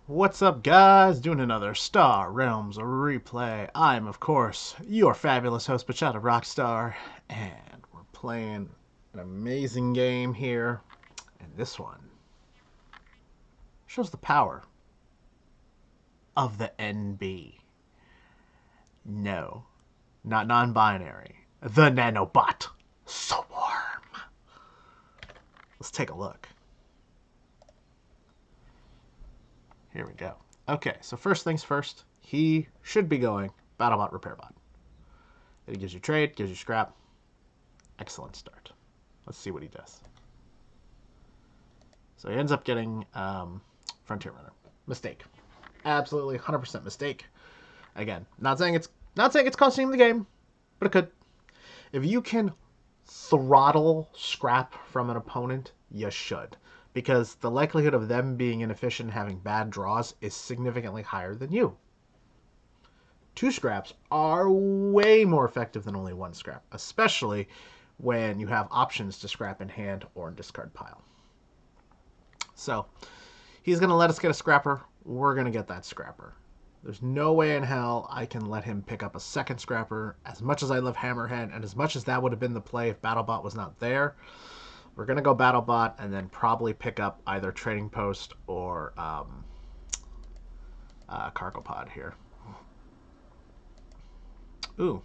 What's up, guys? Doing another Star Realms replay. I'm, of course, your fabulous host, Bachata Rockstar, and we're playing an amazing game here. And this one shows the power of the NB. No, not non-binary. The nanobot swarm. Let's take a look. Here we go. Okay, so first things first, he should be going BattleBot RepairBot. It gives you trade, gives you scrap. Excellent start. Let's see what he does. So he ends up getting Frontier Runner. Mistake. Absolutely 100% mistake. Again, not saying it's costing him the game, but it could. If you can throttle scrap from an opponent, you should. Because the likelihood of them being inefficient and having bad draws is significantly higher than you. 2 scraps are way more effective than only 1 scrap, especially when you have options to scrap in hand or in discard pile. So he's going to let us get a scrapper. We're going to get that scrapper. There's no way in hell I can let him pick up a second scrapper. As much as I love Hammerhead, and as much as that would have been the play if BattleBot was not there, we're going to go BattleBot and then probably pick up either Trading Post or Cargo Pod here. Ooh.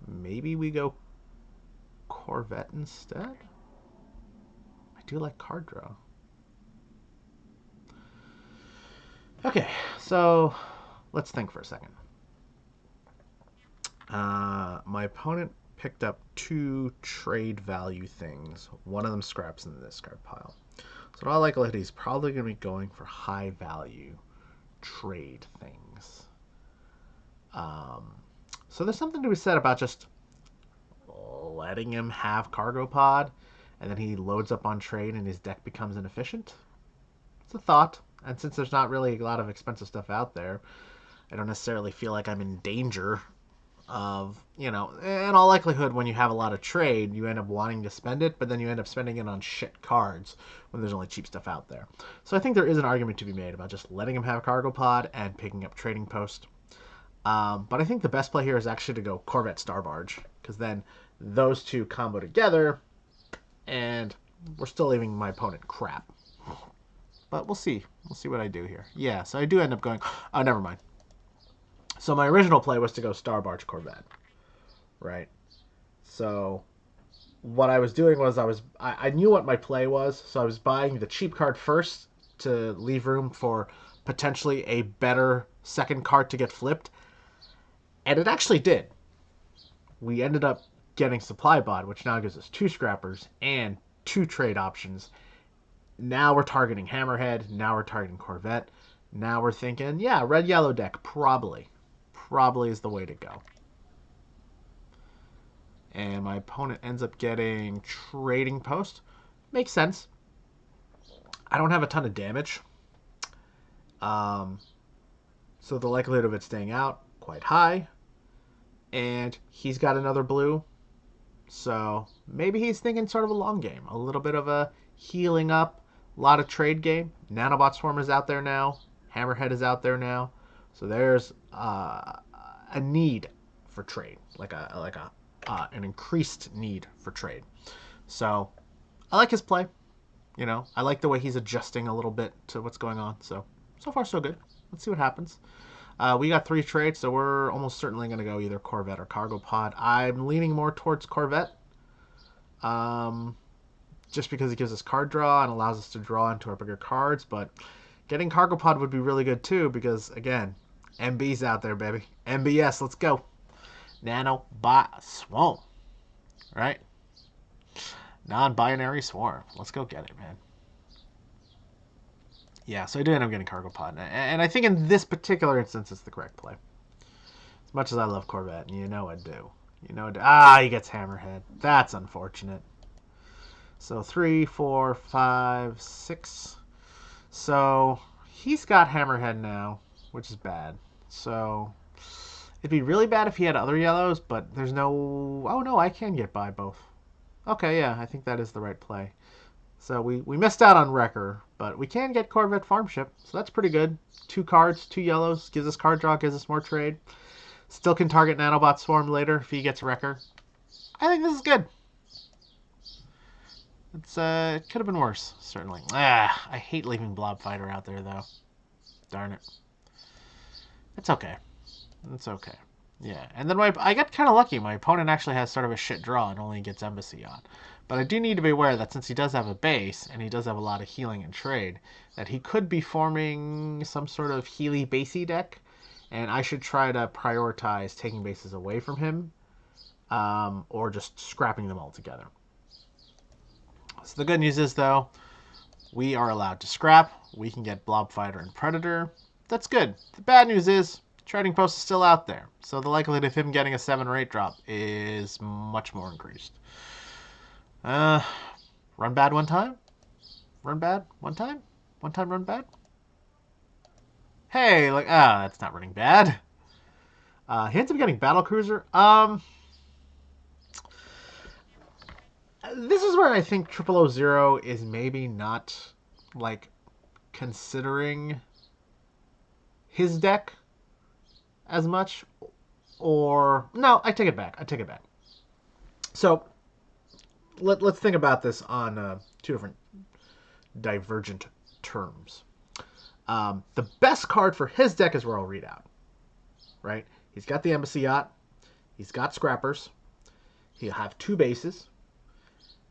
Maybe we go Corvette instead? I do like card draw. Okay, so let's think for a second. My opponent picked up 2 trade value things. One of them scraps in the discard pile. So in all likelihood, he's probably going to be going for high value trade things. So there's something to be said about just letting him have Cargo Pod, and then he loads up on trade and his deck becomes inefficient. It's a thought. And since there's not really a lot of expensive stuff out there, I don't necessarily feel like I'm in danger of, in all likelihood, when you have a lot of trade, you end up wanting to spend it, but then you end up spending it on shit cards when there's only cheap stuff out there. So I think there is an argument to be made about just letting him have Cargo Pod and picking up Trading Post. But I think the best play here is actually to go Corvette Star Barge, because then those two combo together, and we're still leaving my opponent crap. But we'll see. We'll see what I do here. Yeah, so I do end up going... Oh, never mind. So my original play was to go Star Barge Corvette. Right? So what I was doing was I knew what my play was, so I was buying the cheap card first to leave room for potentially a better second card to get flipped. And it actually did. We ended up getting Supply Bot, which now gives us 2 scrappers and 2 trade options. Now we're targeting Hammerhead. Now we're targeting Corvette. Now we're thinking, yeah, red-yellow deck, probably. Probably is the way to go. And my opponent ends up getting Trading Post. Makes sense. I don't have a ton of damage. So the likelihood of it staying out, quite high. And he's got another blue. So maybe he's thinking sort of a long game. A little bit of a healing up. A lot of trade game. Nanobot Swarm is out there now. Hammerhead is out there now. So there's a need for trade, like an increased need for trade. So I like his play. I like the way he's adjusting a little bit to what's going on. So far so good. Let's see what happens. We got 3 trades, so we're almost certainly going to go either Corvette or Cargo Pod. I'm leaning more towards Corvette. Just because it gives us card draw and allows us to draw into our bigger cards. But getting Cargo Pod would be really good too because, again, MB's out there, baby. MBS, let's go. Nanobot Swarm. Right? Non-binary Swarm. Let's go get it, man. Yeah, so I did end up getting Cargo Pod. And I think in this particular instance, it's the correct play. As much as I love Corvette, and I do. He gets Hammerhead. That's unfortunate. So 3, 4, 5, 6. So he's got Hammerhead now, which is bad. So it'd be really bad if he had other yellows, but there's no... Oh, no, I can get by both. Okay, yeah, I think that is the right play. So we missed out on Wrecker, but we can get Corvette Farm Ship, so that's pretty good. 2 cards, 2 yellows, gives us card draw, gives us more trade. Still can target Nanobot Swarm later if he gets Wrecker. I think this is good. It could have been worse, certainly. I hate leaving Blob Fighter out there, though. Darn it. It's okay. It's okay. Yeah, and then I got kind of lucky. My opponent actually has sort of a shit draw and only gets Embassy on. But I do need to be aware that since he does have a base, and he does have a lot of healing and trade, that he could be forming some sort of Healy basey deck, and I should try to prioritize taking bases away from him, or just scrapping them all together. So the good news is, though, we are allowed to scrap. We can get Blob Fighter and Predator. That's good. The bad news is, Trading Post is still out there, so the likelihood of him getting a 7 or 8 drop is much more increased. Run bad one time? Run bad one time? One time run bad? Hey, like, that's not running bad. He ends up getting Battle Cruiser. This is where I think TripleOZero is maybe not, like, considering his deck as much. Or, no, I take it back. So, let's think about this on 2 different divergent terms. The best card for his deck is where I'll read out. Right? He's got the Embassy Yacht. He's got Scrappers. He'll have 2 bases.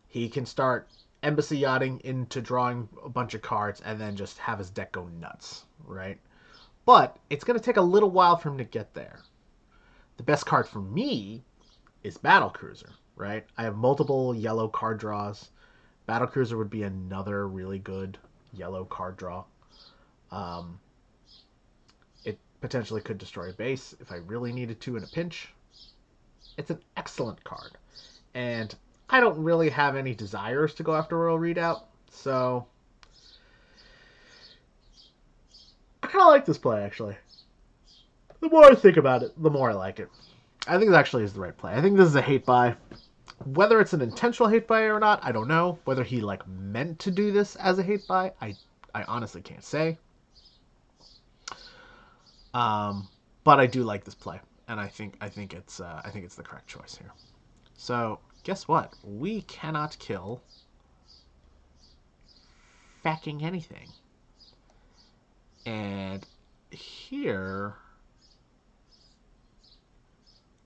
He can start Embassy Yachting into drawing a bunch of cards and then just have his deck go nuts. Right? But it's going to take a little while for him to get there. The best card for me is Battle Cruiser. Right? I have multiple yellow card draws. Battle Cruiser would be another really good yellow card draw. It potentially could destroy a base if I really needed to in a pinch. It's an excellent card. And I don't really have any desires to go after Royal Readout, so I kind of like this play, actually. The more I think about it, the more I like it. I think it actually is the right play. I think this is a hate buy. Whether it's an intentional hate buy or not, I don't know. Whether he meant to do this as a hate buy, I honestly can't say. But I do like this play, and I think it's the correct choice here. So guess what? We cannot kill fucking anything. And here,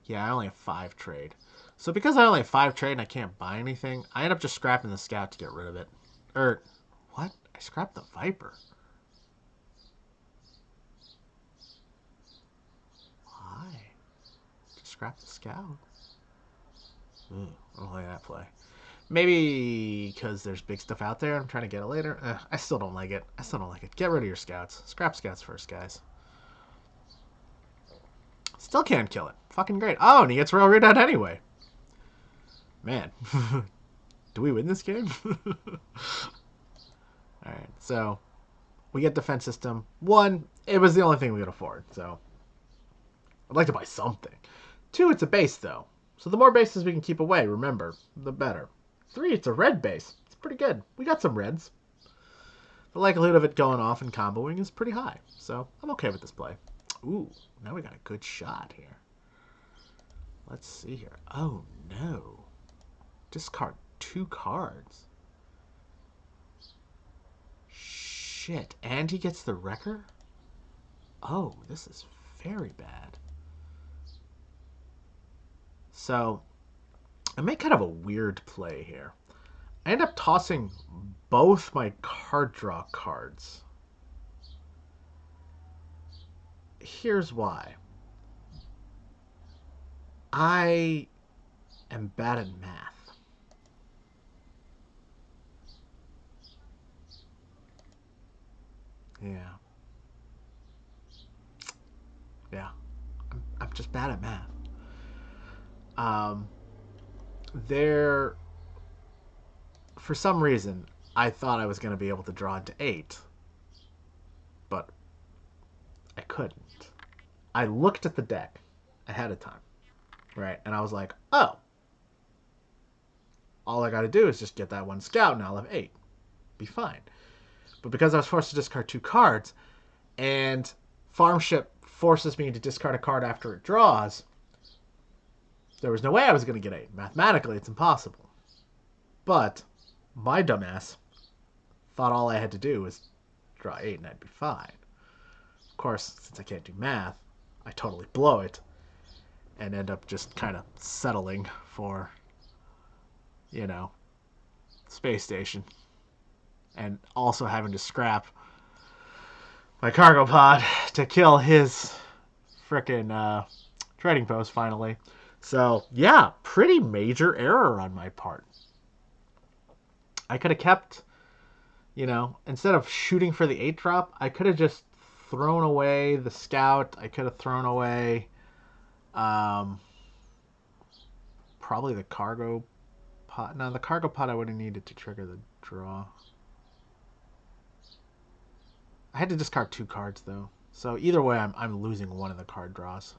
yeah, I only have 5 trade. So because I only have 5 trade and I can't buy anything, I end up just scrapping the Scout to get rid of it. What? I scrapped the Viper. Why? Just scrap the Scout. Ooh, I don't like that play. Maybe because there's big stuff out there. I'm trying to get it later. I still don't like it. Get rid of your Scouts. Scrap Scouts first, guys. Still can't kill it. Fucking great. Oh, and he gets Royal Readout anyway. Man. Do we win this game? Alright, so we get Defense System. 1, it was the only thing we could afford, so I'd like to buy something. 2, it's a base, though. So the more bases we can keep away, remember, the better. 3, it's a red base. It's pretty good. We got some reds. The likelihood of it going off and comboing is pretty high, so I'm okay with this play. Ooh, now we got a good shot here. Let's see here. Oh, no. Discard 2 cards. Shit. And he gets the Wrecker? Oh, this is very bad. So, I make kind of a weird play here. I end up tossing both my card draw cards. Here's why. I am bad at math. Yeah. I'm just bad at math. There, for some reason, I thought I was going to be able to draw into 8, but I couldn't. I looked at the deck ahead of time, right? And I was like, oh, all I got to do is just get that 1 Scout and I'll have 8. be fine. But because I was forced to discard 2 cards, and Farm Ship forces me to discard a card after it draws, there was no way I was going to get 8. Mathematically, it's impossible. But my dumbass thought all I had to do was draw 8 and I'd be fine. Of course, since I can't do math, I totally blow it and end up just kind of settling for, space station. And also having to scrap my cargo pod to kill his frickin' trading post finally. So, yeah, pretty major error on my part. I could have kept, instead of shooting for the 8 drop, I could have just thrown away the scout. I could have thrown away probably the cargo pod. No, the cargo pod I would have needed to trigger the draw. I had to discard 2 cards, though. So either way, I'm losing one of the card draws.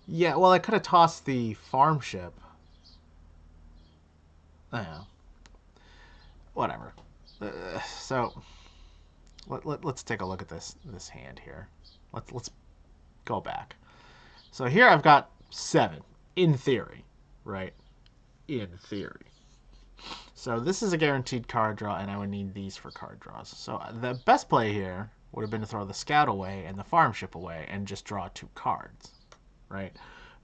Yeah, well, I could have tossed the farm ship. Yeah. Whatever. So let's take a look at this hand here. Let's go back. So here I've got 7 in theory, right? In theory. So this is a guaranteed card draw, and I would need these for card draws. So the best play here would have been to throw the scout away and the farm ship away and just draw 2 cards, right?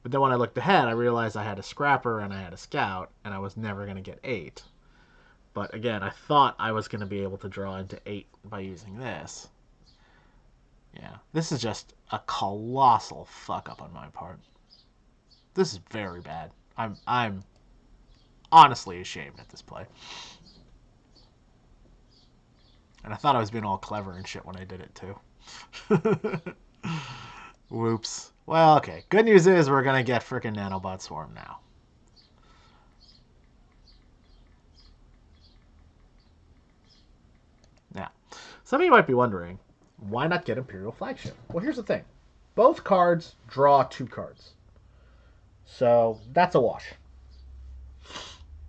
But then when I looked ahead, I realized I had a scrapper and I had a scout, and I was never going to get 8. But again, I thought I was going to be able to draw into 8 by using this. Yeah, this is just a colossal fuck up on my part. This is very bad. I'm honestly ashamed at this play. And I thought I was being all clever and shit when I did it too. Whoops. Well, okay. Good news is we're going to get frickin' Nanobot Swarm now. Now, some of you might be wondering, why not get Imperial Flagship? Well, here's the thing. Both cards draw 2 cards. So, that's a wash.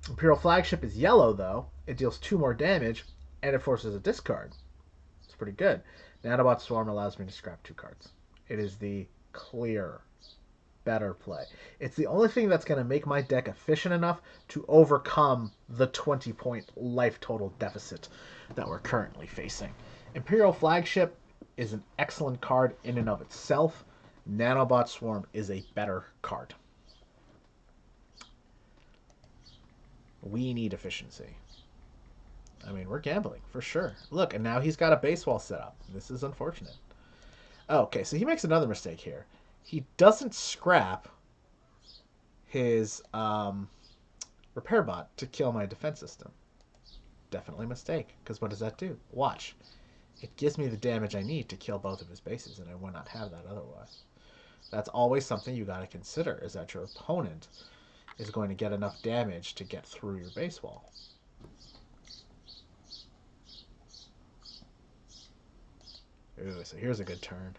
Imperial Flagship is yellow, though. It deals 2 more damage, and it forces a discard. It's pretty good. Nanobot Swarm allows me to scrap 2 cards. It is the clear, better play. It's the only thing that's going to make my deck efficient enough to overcome the 20-point life total deficit that we're currently facing. Imperial Flagship is an excellent card in and of itself. Nanobot Swarm is a better card. We need efficiency. I mean, we're gambling, for sure. Look, and now he's got a base wall set up. This is unfortunate. Oh, okay, so he makes another mistake here. He doesn't scrap his repair bot to kill my defense system. Definitely a mistake, because what does that do? Watch. It gives me the damage I need to kill both of his bases, and I would not have that otherwise. That's always something you got to consider, is that your opponent is going to get enough damage to get through your base wall. Ooh, so here's a good turn.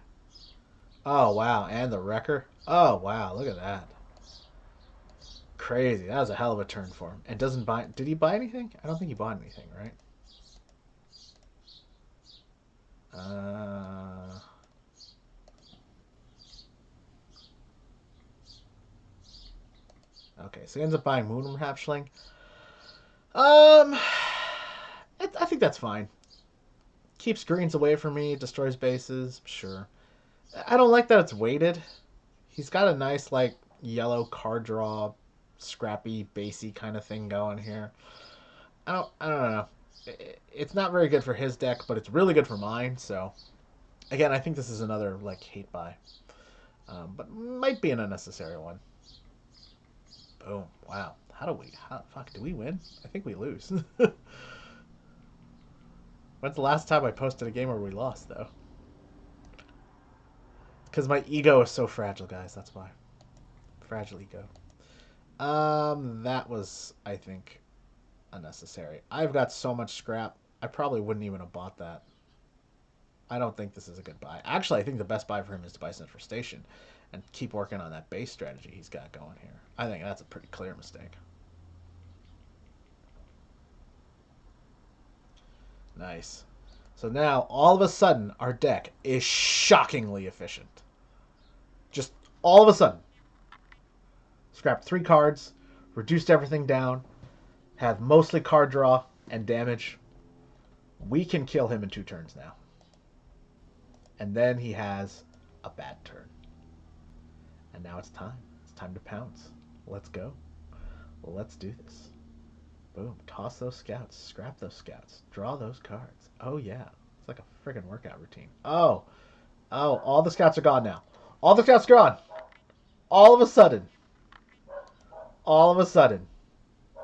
Oh, wow, and the Wrecker. Oh, wow, look at that. Crazy. That was a hell of a turn for him. And doesn't buy... Did he buy anything? I don't think he bought anything, right? Okay, so he ends up buying Moon Hatchling. I think that's fine. Keeps greens away from me, destroys bases, sure. I don't like that it's weighted. He's got a nice, like, yellow card draw, scrappy, basey kind of thing going here. I don't know. It's not very good for his deck, but it's really good for mine, so... Again, I think this is another, like, hate buy. But might be an unnecessary one. Boom. Wow. Fuck, do we win? I think we lose. When's the last time I posted a game where we lost, though? Because my ego is so fragile, guys. That's why. Fragile ego. That was, I think, unnecessary. I've got so much scrap, I probably wouldn't even have bought that. I don't think this is a good buy. Actually, I think the best buy for him is to buy Central Station and keep working on that base strategy he's got going here. I think that's a pretty clear mistake. Nice. So now, all of a sudden, our deck is shockingly efficient. Just all of a sudden. Scrapped 3 cards, reduced everything down, have mostly card draw and damage. We can kill him in 2 turns now. And then he has a bad turn. And now it's time. It's time to pounce. Let's go. Let's do this. Boom. Toss those scouts. Scrap those scouts. Draw those cards. Oh, yeah. It's like a friggin' workout routine. Oh. Oh, all the scouts are gone now. All the scouts are gone. All of a sudden. All of a sudden.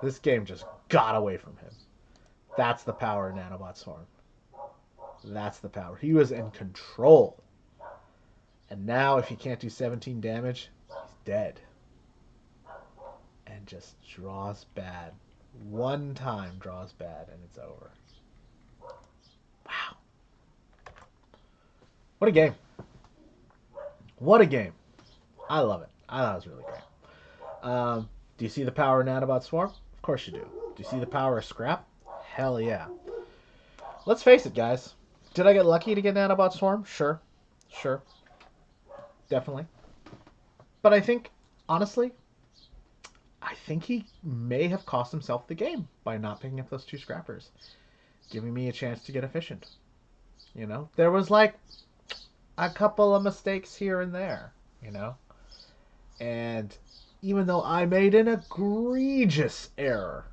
This game just got away from him. That's the power of Nanobot Swarm. That's the power. He was in control. And now if he can't do 17 damage, he's dead. And just draws bad. One time draws bad and it's over. Wow. What a game. What a game. I love it. I thought it was really great. Do you see the power of Nanobot Swarm? Of course you do. Do you see the power of Scrap? Hell yeah. Let's face it, guys. Did I get lucky to get Nanobot Swarm? Sure. Sure. Definitely. But I think, honestly, I think he may have cost himself the game by not picking up those 2 scrappers. Giving me a chance to get efficient. You know? There was like a couple of mistakes here and there. You know? And even though I made an egregious error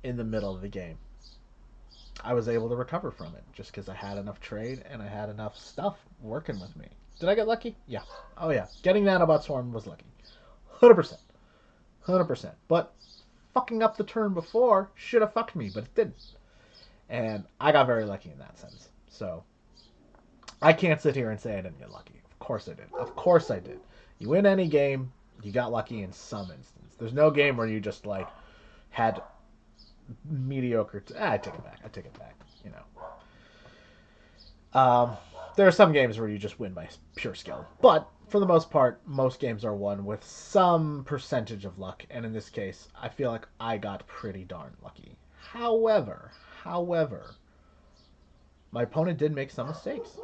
in the middle of the game, I was able to recover from it just because I had enough trade and I had enough stuff working with me. Did I get lucky? Yeah. Oh, yeah. Getting Nanobot Swarm was lucky. 100%. 100%. But fucking up the turn before should have fucked me, but it didn't. And I got very lucky in that sense. So I can't sit here and say I didn't get lucky. Of course I did. Of course I did. You win any game, you got lucky in some instance. There's no game where you just like had mediocre. I take it back. I take it back. You know. There are some games where you just win by pure skill, but for the most part, most games are won with some percentage of luck. And in this case, I feel like I got pretty darn lucky. However, my opponent did make some mistakes.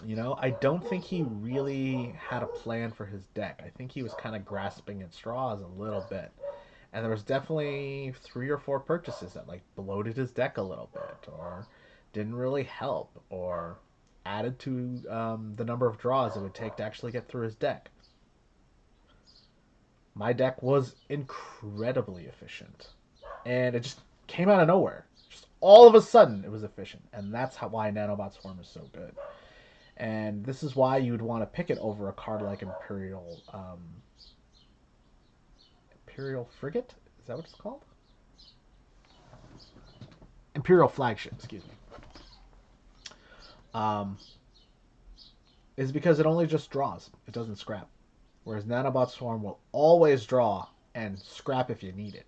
You know, I don't think he really had a plan for his deck. I think he was kind of grasping at straws a little bit. And there was definitely 3 or 4 purchases that like bloated his deck a little bit, or didn't really help, or added to the number of draws it would take to actually get through his deck. My deck was incredibly efficient, and it just came out of nowhere. Just all of a sudden, it was efficient, and that's why Nanobot Swarm is so good. And this is why you would want to pick it over a card like Imperial Frigate? Is that what it's called? Imperial Flagship, excuse me. Is because it only just draws. It doesn't scrap. Whereas Nanobot Swarm will always draw and scrap if you need it.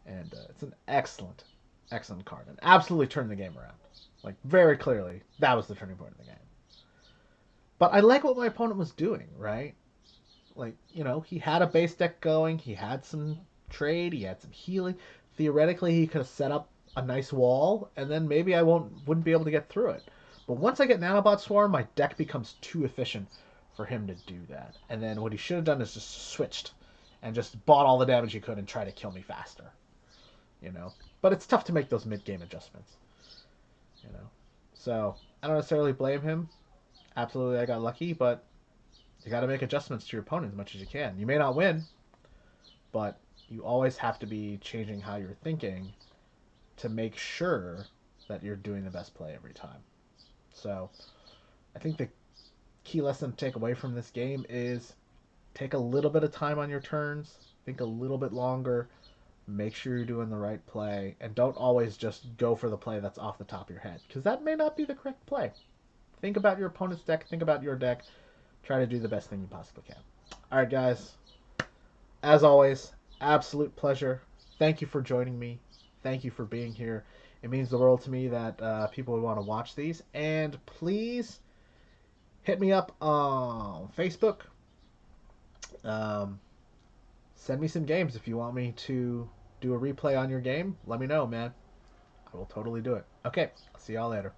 And it's an excellent, excellent card. And absolutely turned the game around. Like, very clearly, that was the turning point of the game. But I like what my opponent was doing, right? Like, you know, he had a base deck going. He had some trade. He had some healing. Theoretically, he could have set up a nice wall, and then maybe I wouldn't be able to get through it. But once I get Nanobot Swarm, my deck becomes too efficient for him to do that. And then what he should have done is just switched and just bought all the damage he could and try to kill me faster. You know? But it's tough to make those mid-game adjustments. You know? So, I don't necessarily blame him. Absolutely, I got lucky, but you got to make adjustments to your opponent as much as you can. You may not win, but you always have to be changing how you're thinking to make sure that you're doing the best play every time. So, I think the key lesson to take away from this game is take a little bit of time on your turns, think a little bit longer, make sure you're doing the right play, and don't always just go for the play that's off the top of your head, because that may not be the correct play. Think about your opponent's deck, think about your deck, try to do the best thing you possibly can. All right, guys. As always, absolute pleasure. Thank you for joining me. Thank you for being here. It means the world to me that people would want to watch these. And please hit me up on Facebook. Send me some games if you want me to do a replay on your game. Let me know, man. We'll totally do it. Okay, see y'all later.